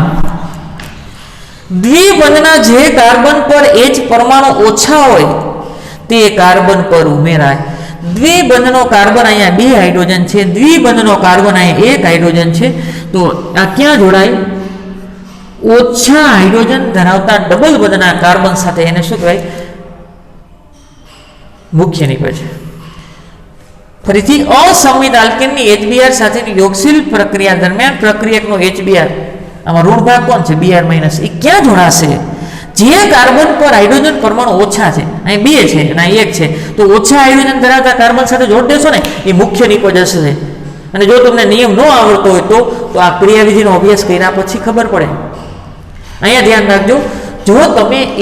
દ્વિબંધના જે કાર્બન પર H પરમાણુ ઓછા હોય તે કાર્બન પર ઉમેરાય. દ્વિબંધનો કાર્બન અહીંયા 2 હાઇડ્રોજન છે, દ્વિબંધનો કાર્બન અહીંયા 1 હાઇડ્રોજન છે. તો આ ક્યાં જોડાય? ઓછા હાઇડ્રોજન ધરાવતા ડબલ બંધના કાર્બન સાથે. એને શું કહેવાય? મુખ્ય નિપજ. ફરીથી, અસંમિત આલ્કેનની HBr સાથેની યોગશીલ પ્રક્રિયા દરમિયાન પ્રક્રિયકનો HBr, આમાં ઋણ ભાગ કોણ છે? Br-. એ ક્યાં જોડાશે? જે કાર્બન પર હાઇડ્રોજન પરમાણુ ઓછા છે, અહીં 2 છે અને અહીં 1 છે, તો ઓછા હાઇડ્રોજન ધરાવતા કાર્બન સાથે જોડ દેશો ને એ મુખ્ય નિપજ હશે. અને જો તમને નિયમ ન આવડતો હોય તો આ ક્રિયાવિધિનો અભ્યાસ કર્યા પછી ખબર પડે. અહીંયા ધ્યાન રાખજો, જો તમે H+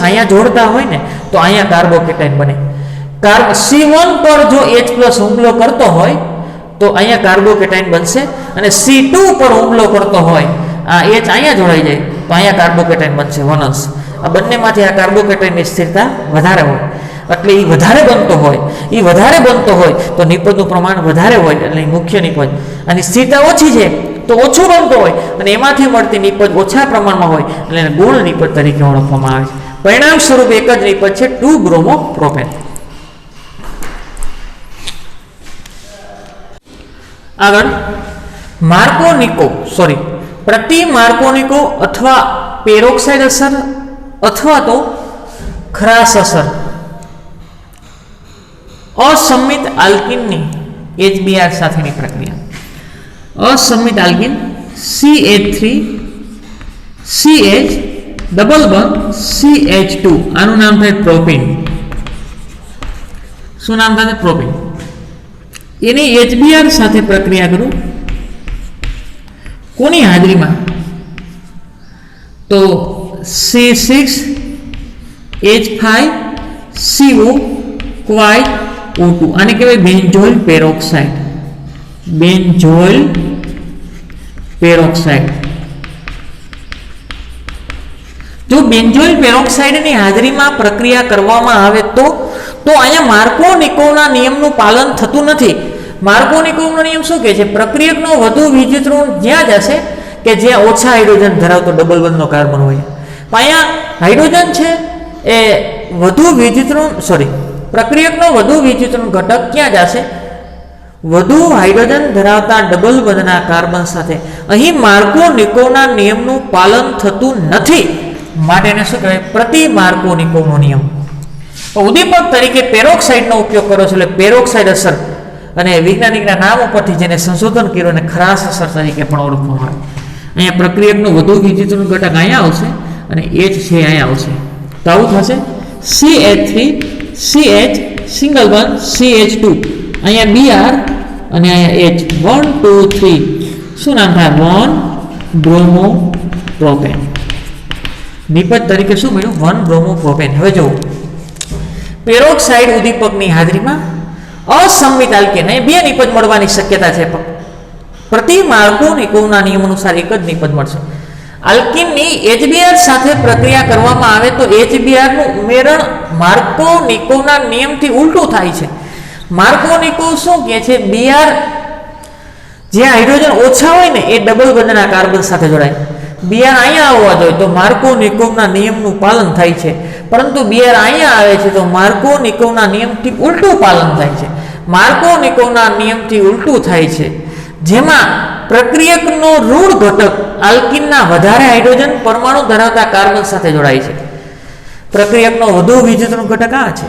અહીંયા જોડતા હોય ને તો અહીંયા કાર્બોકેટાઇન બને. C1 પર જો H+ હુમલો કરતો હોય તો અહીંયા કાર્બોકેટાઇન બનશે, અને C2 પર હુમલો કરતો હોય, આ H અહીંયા જોડાઈ જાય તો અહીંયા કાર્બોકેટાઇન બનશે 1s. આ બંનેમાંથી આ કાર્બોકેટાઇનની સ્થિરતા વધારે હોય, એટલે એ વધારે બનતો હોય તો નિપજનું પ્રમાણ વધારે હોય એટલે મુખ્ય નિપજ. અને સ્થિરતા ઓછી છે તો ઓછું બનતો હોય અને એમાંથી મળતી નિપજ ઓછા પ્રમાણમાં હોય એટલે એને ગુણ નિપજ તરીકે ઓળખવામાં આવે છે. પરિણામ સ્વરૂપ એક જ નિપજ છે 2 બ્રોમોપ્રોપેન. આગળ પ્રતિ માર્કોનિકો અથવા પેરોક્સાઇડ અસર અથવા તો ખરાશ અસર. અસંમિત આલ્કીનની HBr સાથેની પ્રક્રિયા. અસંમિત આલ્કીન CH3 CH ડબલ બંધ CH2, આનું નામ થાય પ્રોપીન. શું નામ થાય? પ્રોપીન. એની HBr સાથે પ્રક્રિયા કરું કોની હાજરીમાં? તો C6H5CO ક્વાઇટ O2, આને કહેવાય બેન્ઝોઇલ પેરોક્સાઇડ. Benzoyl peroxide. જો બેન્ઝોઇલ પેરોક્સાઇડની હાજરીમાં પ્રક્રિયા કરવામાં આવે તો અહીંયા માર્કોનિકોવના નિયમનું પાલન થતું નથી. માર્કોનિકોવનો નિયમ શું કહે છે? પ્રક્રિયકનો વધુ વિદ્યુતઋણ જ્યાં જશે કે જ્યાં ઓછા હાઇડ્રોજન ધરાવતો ડબલ બંધનો કાર્બન હોય. અહીંયા હાઇડ્રોજન છે એ વધુ વિદ્યુતઋણ પ્રક્રિયકનો વધુ વિદ્યુતઋણ ઘટક ક્યાં જશે? વધુ હાઇડ્રોજન ધરાવતા ડબલ બંધના કાર્બન સાથે. અહીં માર્કોનિકોવના નિયમનું પાલન થતું નથી, માટે એને શું કહેવાય? પ્રતિ માર્કોનિકોવનો નિયમ. ઉદ્દીપક તરીકે પેરોક્સાઇડનો ઉપયોગ કરો છો એટલે પેરોક્સાઇડ અસર અને વૈજ્ઞાનિકના નામ ઉપરથી જેને સંશોધન કર્યું અને ખરાશ અસર તરીકે પણ ઓળખવામાં આવે. અહીંયા પ્રક્રિયકનો વધુ વિદ્યુતનો ઘટક અહીંયા આવશે અને H છે અહીંયા આવશે. તો આવું થશે CH3 CH single bond CH2 અહીંયા Br અને અહીંયા H 1 2 3 શું નામ થાય 1 બ્રોમોપ્રોપેન. નિપજ તરીકે શું મળ્યું 1 બ્રોમોપ્રોપેન. હવે જો પેરોક્સાઇડ ઉદ્દીપકની હાજરીમાં અસંમિત આલ્કેન અહીં બે નિપજ મળવાની શક્યતા છે. પ્રતિ માર્કોનિકોવના નિયમ અનુસાર એક જ નિપજ મળશે. આલ્કીનની HBr સાથે પ્રક્રિયા કરવામાં આવે તો HBr નું ઉમેરણ માર્કોનિકોવના નિયમથી ઉલટું થાય છે. માર્કોનિકોવ શું કહે છે Br જે હાઇડ્રોજન ઓછા હોય ને એ ડબલ બંધના કાર્બન સાથે જોડાય. Br અહીંયા આવવા જોઈએ તો માર્કોનિકોવના નિયમનું પાલન થાય છે, પરંતુ Br અહીંયા આવે છે તો માર્કોનિકોવના નિયમથી ઉલટું પાલન થાય છે. માર્કોનિકોવના નિયમથી ઉલટું થાય છે જેમાં પ્રક્રિયકનો ઋણ ઘટક આલ્કીનના વધારે હાઇડ્રોજન પરમાણુ ધરાવતા કાર્બન સાથે જોડાય છે. પ્રક્રિયકનો વધુ વિદ્યુતનો ઘટક આ છે.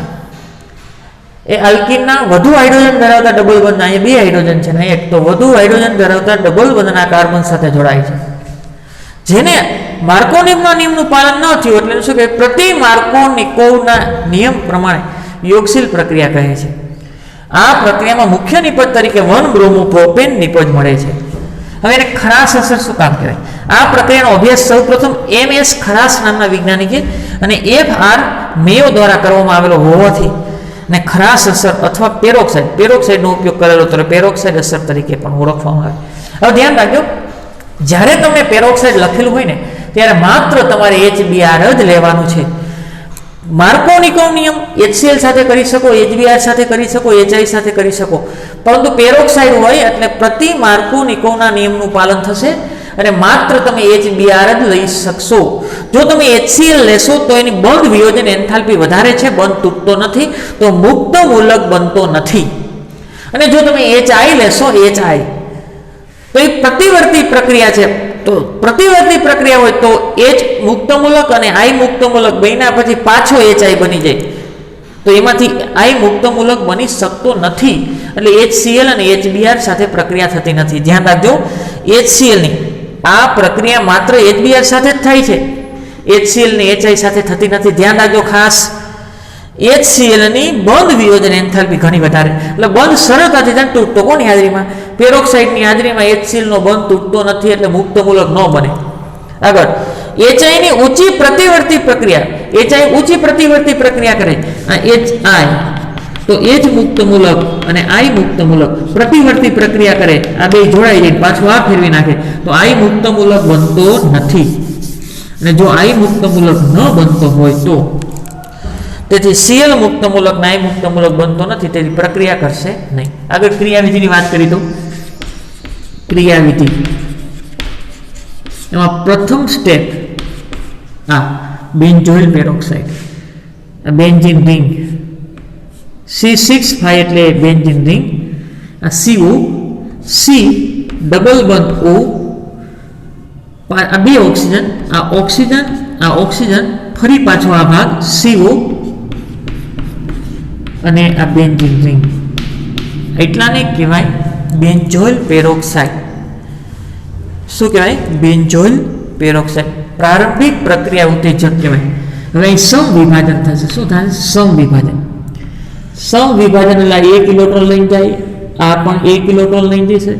એ આલ્કીનના વધુ હાઇડ્રોજન ધરાવતા ડબલ બંધ અહીંયા બે હાઇડ્રોજન છે ને એક તો વધુ હાઇડ્રોજન ધરાવતા ડબલ બંધના કાર્બન સાથે જોડાય છે. જેને માર્કોનિકના નિયમનું પાલન ન થયું એટલે શું કે પ્રતિ માર્કોનિકોવના નિયમ પ્રમાણે યોગશીલ પ્રક્રિયા કહે છે. આ પ્રક્રિયામાં મુખ્ય નિપજ તરીકે 1 બ્રોમોપ્રોપેન નિપજ મળે છે. હવે એને ખરાશ અસર શું કામ કહેવાય? આ પ્રક્રિયાનો અભ્યાસ સૌપ્રથમ MS ખરાશ નામના વૈજ્ઞાનિકે અને FR મેયો દ્વારા કરવામાં આવેલો હોવાથી અને ખરાશ અસર અથવા પેરોક્સાઇડનો ઉપયોગ કરેલો તો પેરોક્સાઇડ અસર તરીકે પણ ઓળખવામાં આવે. હવે ધ્યાન રાખજો, જ્યારે તમે પેરોક્સાઇડ લખેલું હોય ને ત્યારે માત્ર તમારે HBr જ લેવાનું છે. માર્કોનિકોવ નિયમ HCl સાથે કરી શકો, HBr સાથે કરી શકો, HI સાથે કરી શકો, પરંતુ પેરોક્સાઇડ હોય એટલે પ્રતિ માર્કોનિકોવના નિયમનું પાલન થશે અને માત્ર તમે HBr જ લઈ શકશો. જો તમે HCl લેશો તો એની બંધ વિયોજન એન્થાલ્પી વધારે છે, બંધ તૂટતો નથી, તો મુક્ત મૂલક બનતો નથી. અને જો તમે HI લેશો HI તો એ પ્રતિવર્તી પ્રક્રિયા છે. તો પ્રતિવર્તી પ્રક્રિયા હોય તો H મુક્ત મૂલક અને I મુક્ત મૂલક બન્યા પછી પાછો HI બની જાય, તો એમાંથી I મુક્ત મૂલક બની શકતો નથી. એટલે HCl અને HBr સાથે પ્રક્રિયા થતી નથી. ધ્યાન રાખજો, HCl ની આ પ્રક્રિયા માત્ર HBr સાથે જ થાય છે, HCl ની HI સાથે થતી નથી. ધ્યાન રાખજો ખાસ, HCl ની બંધ વિયોજન એન્થાલ્પી ઘણી વધારે, એટલે બંધ સરળતાથી જાય તૂટતો કોની હાજરીમાં? પેરોક્સાઇડની હાજરીમાં HCl નો બંધ તૂટતો નથી એટલે મુક્ત મૂલક ન બને. આગળ HI ની ઊંચી પ્રતિવર્તી પ્રક્રિયા, HI ઊંચી પ્રતિવર્તી પ્રક્રિયા કરે HI તો H મુક્ત મૂલક અને I મુક્ત મૂલક પ્રતિવર્તી પ્રક્રિયા કરે, આ બે જોડાઈ જાય પાછું આ ફેરવી નાખે તો I મુક્ત મૂલક બનતો નથી. અને જો I મુક્ત મૂલક ન બનતો હોય તો તેથી Cl મુક્ત મૂલક ના I મુક્ત મૂલક બનતો નથી, તેથી પ્રક્રિયા કરશે નહીં. આગળ ક્રિયાવિધિની વાત કરી તો ક્રિયાવિધિ એમાં પ્રથમ સ્ટેપ આ benzoyl peroxide, benzene ring C6 એટલે બેન્ઝીન રિંગ, આ CO C ડબલ બંધ O, આ બે ઓક્સિજન, આ ઓક્સિજન ફરી પાછો આ ભાગ CO અને આ બેન્ઝીન રિંગ, એટલાને કહેવાય બેન્ઝોઇલ પેરોક્સાઇડ. શું કહેવાય? Benzoyl peroxide. પ્રારંભિક પ્રક્રિયા ઉત્તેજક કહેવાય. હવે અહીં સમવિભાજન થશે. શું થાય? સમવિભાજન. સમવિભાજન એટલે 1 કિલોટોન લઈને જાય, આ પણ 1 કિલોટોન લઈને જશે.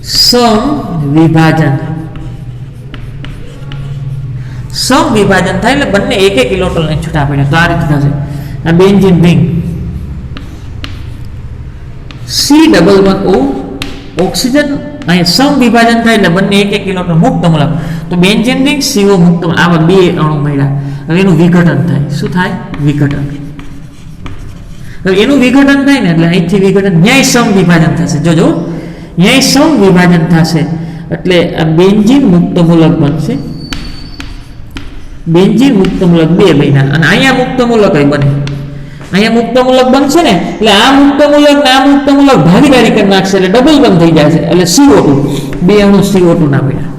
સમવિભાજન થાય એટલે બંને 1 કિલોટોન લઈને છૂટા પડે તો આ રીતે થશે. આ બેન્ઝીન રિંગ C ડબલ બંધ O ઓક્સિજન, અહીં સમવિભાજન થાય એટલે બંને 1 કિલોટોન મુક્ત મૂલક, તો બેન્ઝીન રિંગ CO મુક્ત મૂલક, આવા બે અણુ મળ્યા. હવે એનું વિઘટન થાય. શું થાય? વિઘટન. હવે એનું વિઘટન થાય ને એટલે અહીંથી વિઘટન ન્યાય સમવિભાજન થશે. જોજો ન્યાય સમવિભાજન થશે એટલે આ બેન્ઝીન મુક્ત મૂલક બનશે. બેન્ઝીન મુક્ત મૂલક બે બન્યા અને અહીંયા મુક્ત મૂલક બને. અહીંયા મુક્ત મૂલક બનશે ને એટલે આ મુક્ત મૂલક ને આ મુક્ત મૂલક ભાગીદારી કરી નાખશે એટલે ડબલ બંધ થઈ જશે એટલે CO2, બે અણુ CO2 ના બન્યા.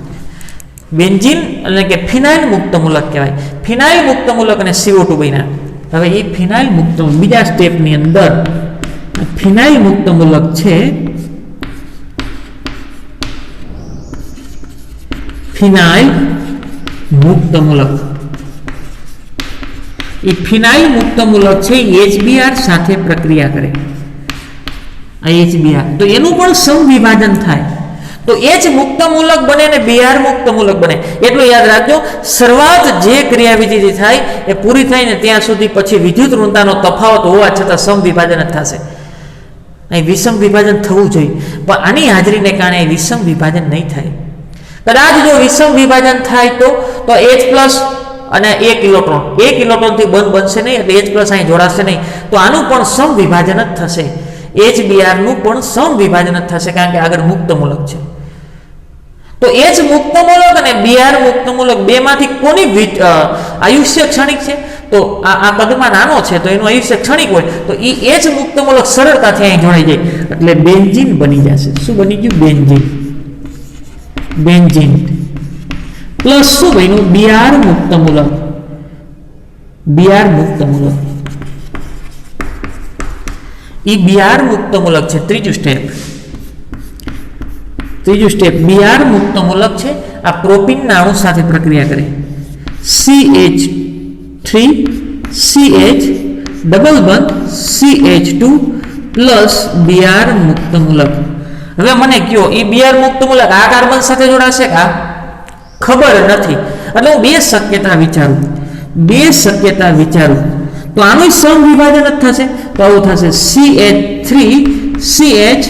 બેન્ઝીન એટલે કે ફિનાઇલ મુક્ત મૂલક કહેવાય. ફિનાઇલ મુક્ત મૂલક અને CO2 બન્યા. હવે એ ફિનાઇલ મુક્ત બીજા સ્ટેપની અંદર ફિનાઇલ મુક્ત મૂલક છે, ફિનાઇલ મુક્ત મૂલક, એ ફિનાઇલ મુક્ત મૂલક છે HBr સાથે પ્રક્રિયા કરે, આ HBr, તો એનું પણ સમવિભાજન થાય તો H મુક્ત મૂલક બને ને Br મુક્ત મૂલક બને. એટલું યાદ રાખજો, શરૂઆત જે ક્રિયાવિધિથી થાય એ પૂરી થાય ને ત્યાં સુધી પછી વિદ્યુત ઋણતાનો તફાવત હોવા છતાં સમવિભાજન જ થશે. અહીં વિષમ વિભાજન થવું જોઈએ, પણ આની હાજરીને કારણે વિષમ વિભાજન નહીં થાય. કદાચ જો વિષમ વિભાજન થાય તો H+ અને એક ઇલેક્ટ્રોન થી બંધ બનશે નહીં, એટલે H+ અહીં જોડાશે નહીં, તો આનું પણ સમવિભાજન જ થશે. HBr નું પણ સમવિભાજન જ થશે, કારણ કે આગળ મુક્ત મૂલક છે. તો H મુક્ત મૂલક અને Br મુક્ત મૂલક બેમાંથી કોની આયુષ્ય ક્ષણિક છે? તો આ કદમાં નાનો છે તો એનું આયુષ્ય ક્ષણિક હોય, તો એ H મુક્ત મૂલક સરળતાથી અહીં જોડાઈ જાય, એટલે બેન્ઝીન બની જશે. શું બની ગયું? બેન્ઝીન. બેન્ઝીન પ્લસ શું બન્યું? Br મુક્ત મૂલક. Br મુક્ત મૂલક, એ Br મુક્ત મૂલક છે. ત્રીજું સ્ટેપ Br મુક્ત મૂલક છે, આ પ્રોપીનના અણુ સાથે પ્રક્રિયા કરે, CH3CH ડબલ બંધ CH2 પ્લસ Br મુક્ત મૂલક. હવે મને કયો, એ Br મુક્ત મૂલક આ કાર્બન સાથે જોડાશે કે ખબર નથી, એટલે હું બે શક્યતા વિચારું તો આનું સમવિભાજન જ થશે. તો આવું થશે CH3CH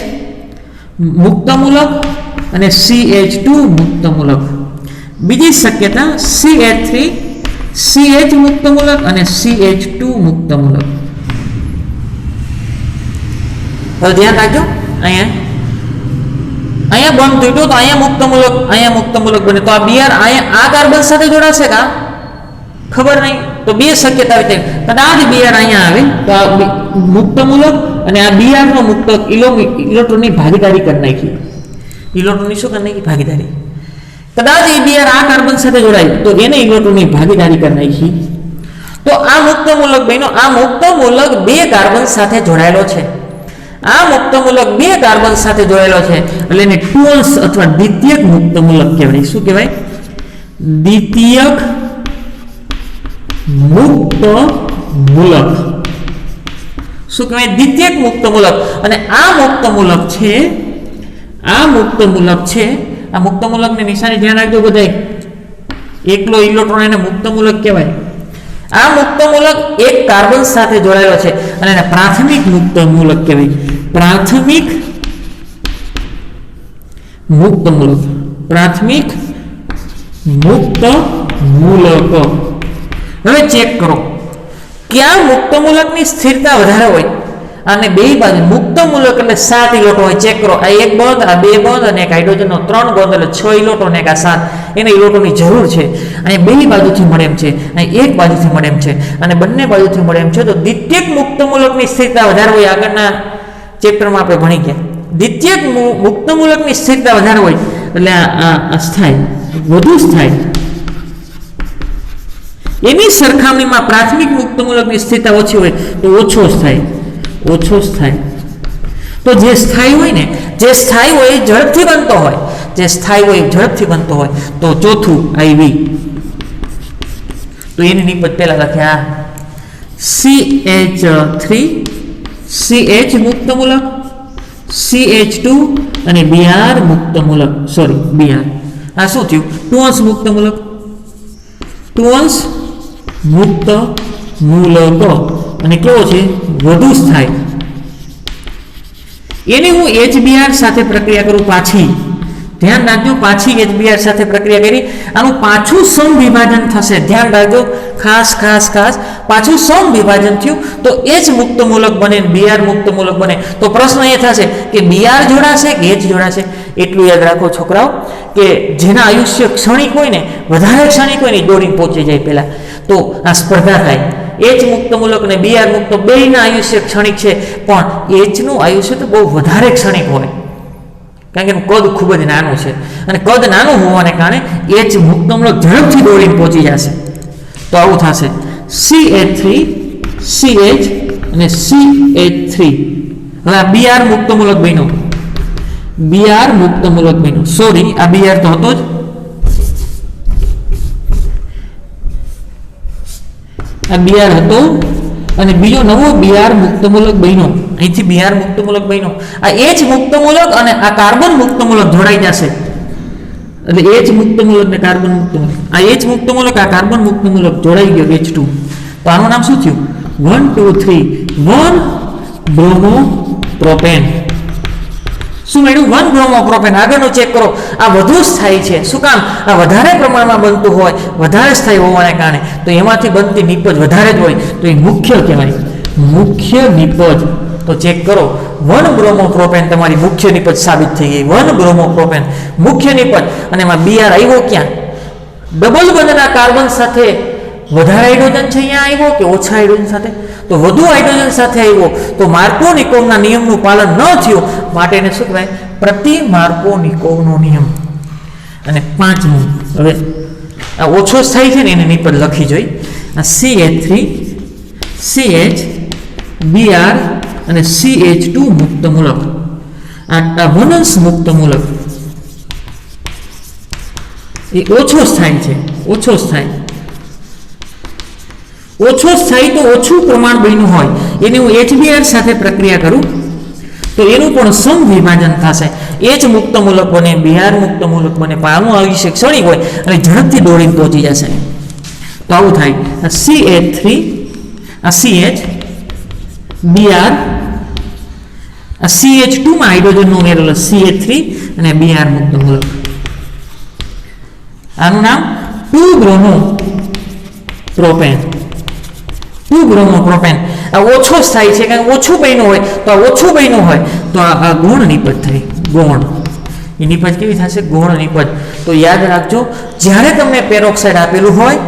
મુક્ત મૂલક અને CH2 મુક્ત મૂલક. બીજી શક્યતા CH3CH મુક્ત મૂલક અને CH2 મુક્ત મૂલક. હવે ધ્યાન રાખજો, અહીંયા બંધ તૂટ્યો તો અહીંયા મુક્ત મૂલક બને, તો આ Br આ કાર્બન સાથે જોડાશે કે ખબર નહીં, તો બે શક્યતા વિચાર, કદાચ Br અહીંયા આવે તો આ મુક્ત મૂલક અને આ Br નો મુક્ત ઇલેક્ટ્રોનની ભાગીદારી કરી નાખી, ઇલેક્ટ્રોનની શું કરી નાખી? ભાગીદારી. કદાચ એ Br આ કાર્બન સાથે જોડાય તો એને ઇલેક્ટ્રોનની ભાગીદારી કરી નાખી, તો આ મુક્ત મૂલક બન્યો. આ મુક્ત મૂલક બે કાર્બન સાથે જોડાયેલો છે, આ મુક્ત મૂલક બે કાર્બન સાથે જોડાયેલો છે, એટલે એને ટોન્સ અથવા દ્વિતીયક મુક્ત મૂલક કહેવાય. શું કહેવાય? દ્વિતીયક મુક્ત મૂલક. શું કહેવાય? દ્વિતીયક મુક્ત મૂલક. અને આ મુક્ત મૂલક છે, આ મુક્ત મૂલકની નિશાની ધ્યાન રાખજો બધાય, એકલો ઇલેક્ટ્રોન એને મુક્ત મૂલક કહેવાય. આ મુક્ત મૂલક એક કાર્બન સાથે જોડાયેલો છે અને એને પ્રાથમિક મુક્ત મૂલક કહેવાય. પ્રાથમિક મુક્ત મૂલક, પ્રાથમિક મુક્ત મૂલક. હવે ચેક કરો ક્યાં મુક્ત મૂલકની સ્થિરતા વધારે હોય, અને બે બાજુ મુક્ત મૂલક એટલે 7 ઇલેક્ટ્રોન હોય. ચેક કરો, આ એક બંધ, આ બે બંધ અને એક હાઇડ્રોજનનો 3 બંધ, એટલે 6 ઇલેક્ટ્રોન, એક આ 7. એને ઇલેક્ટ્રોનની જરૂર છે. અને બે બાજુથી મળે એમ છે, અને એક બાજુથી મળે એમ છે, અને બંને બાજુથી મળે એમ છે, તો દ્વિતીયક મુક્ત મૂલકની સ્થિરતા વધારે હોય. આગળના ચેપ્ટરમાં આપણે ભણી ગયા, દ્વિતીયક મુક્ત મૂલકની સ્થિરતા વધારે હોય એટલે આ સ્થાયી, વધુ સ્થાયી. એની સરખામણીમાં પ્રાથમિક મુક્ત મૂલકની સ્થિરતા ઓછી હોય તો ઓછો સ્થાયી. તો જે સ્થાયી હોય ને, જે સ્થાયી હોય એ ઝડપથી બનતો હોય, તો ચોથું IV. તો એની નિપજ પહેલા લખ્યા CH3CH મુક્ત મૂલક, CH2 અને Br મુક્ત મૂલક. Br આ શું થયું? ટોન્સ મુક્ત મૂલક. ટોન્સ મુક્ત મૂલકો અને કેવો છે? વધુ સ્થાયી. એને હું HBr સાથે પ્રક્રિયા કરું, પાછી ધ્યાન રાખજો, પાછી HBr સાથે પ્રક્રિયા કરી, આનું પાછું સમવિભાજન થશે. ધ્યાન રાખજો, ખાસ પાછું સમવિભાજન થયું તો H મુક્ત મૂલક બને, Br મુક્ત મૂલક બને. તો પ્રશ્ન એ થશે કે Br જોડાશે કે H જોડાશે? એટલું યાદ રાખો છોકરાઓ કે જેના આયુષ્ય ક્ષણિક હોય ને, વધારે ક્ષણિક હોય ને, દોડીને પહોંચી જાય પહેલા, તો આ સ્પર્ધા થાય. H મુક્ત મૂલક અને Br મુક્ત બેયના આયુષ્ય ક્ષણિક છે, પણ H નું આયુષ્ય તો બહુ વધારે ક્ષણિક હોય, કારણ કે એનું કદ ખૂબ જ નાનું છે, અને કદ નાનું હોવાને કારણે H મુક્ત મૂલક ઝડપથી દોડીને પહોંચી જશે. તો આવું થશે CH અને CH3. હવે આ Br મુક્ત મૂલક બન્યો, Br મુક્ત મૂલક બન્યો. સોરી, આ Br તો હતો જ. આ Br હતો અને બીજો નવો Br મુક્ત મૂલક બન્યો. અહીંથી Br મુક્ત મૂલક બન્યો. આ H મુક્ત મૂલક અને આ કાર્બન મુક્ત મૂલક જોડાઈ જશે. એટલે H મુક્ત મૂલક ને કાર્બન મુક્ત મૂલક, આ H મુક્ત મૂલક આ કાર્બન મુક્ત મૂલક જોડાઈ ગયો H2. તો આનું નામ શું થયું? 1 2 3 1 બ્રોમો પ્રોપેન. શું મળ્યું? 1 બ્રોમો પ્રોપેન. આગળનું ચેક કરો, આ વધુ સ્થાયી છે. શું કામ? આ વધારે પ્રમાણમાં બનતું હોય, વધારે સ્થાયી હોવાને કારણે તો એમાંથી બનતી નિપજ વધારે જ હોય, તો એ મુખ્ય કહેવાય, મુખ્ય નિપજ. તો ચેક કરો, 1 બ્રોમો પ્રોપેન તમારી મુખ્ય નિપજ સાબિત થઈ ગઈ. 1 બ્રોમો પ્રોપેન મુખ્ય નિપજ. અને એમાં Br આવ્યો ક્યાં? ડબલ બંધના કાર્બન સાથે વધારે હાઇડ્રોજન છે અહીંયા આવ્યો કે ઓછા હાઇડ્રોજન સાથે? તો વધુ હાઇડ્રોજન સાથે આવ્યો, તો માર્કોનિકોવના નિયમનું પાલન ન થયું, માટે એને શું કહેવાય? પ્રતિ માર્કોનિકોવનો નિયમ. અને પાંચમું, હવે આ ઓછો સ્થાયી છે ને એને નિપજ લખી જોઈ. આ CH3 CH Br અને CH2 મુક્ત મૂલક, આ વનંશ મુક્ત મૂલક એ ઓછો સ્થાયી છે. ઓછો સ્થાયી, ઓછો સ્થાયી તો ઓછું પ્રમાણ બન્યું હોય એને હું HBr સાથે પ્રક્રિયા કરું તો એનું પણ સમવિભાજન થશે. H મુક્ત મૂલક બને, Br મુક્ત મૂલક બને, પણ આનું આયુષ્ય ક્ષણિક હોય અને ઝડપથી દોડીને પહોંચી જશે. તો આવું થાય. આ CH3 આ CH Br આ CH2 માં હાઇડ્રોજનનો ઉમેરેલો CH3 અને Br મુક્ત મૂલક. આનું નામ 2 બ્રોમો પ્રોપેન. 2 bromo propane. આ ઓછો સ્થાયી છે, કારણ ઓછું બન્યું હોય તો આ ઓછું બન્યું હોય તો આ ગૌણ નિપજ થઈ. ગૌણ એ નિપજ કેવી થશે? ગૌણ નિપજ. તો યાદ રાખજો, જ્યારે તમને પેરોક્સાઇડ આપેલું હોય,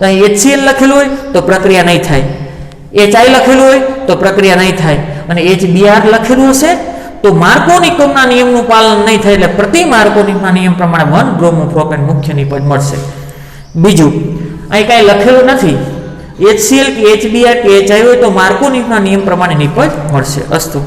HCl લખેલું હોય તો પ્રક્રિયા નહીં થાય, HI લખેલું હોય તો પ્રક્રિયા નહીં થાય, અને HBr લખેલું હશે તો માર્કોનિકોવના નિયમનું પાલન નહીં થાય, એટલે પ્રતિ માર્કોનિકના નિયમ પ્રમાણે 1 બ્રોમો પ્રોપેન મુખ્ય નિપજ મળશે. બીજું, અહીં કાંઈ લખેલું નથી, HCl કે HBr કે HI હોય તો માર્કોનિકના નિયમ પ્રમાણે નિપજ મળશે. અસ્તુ.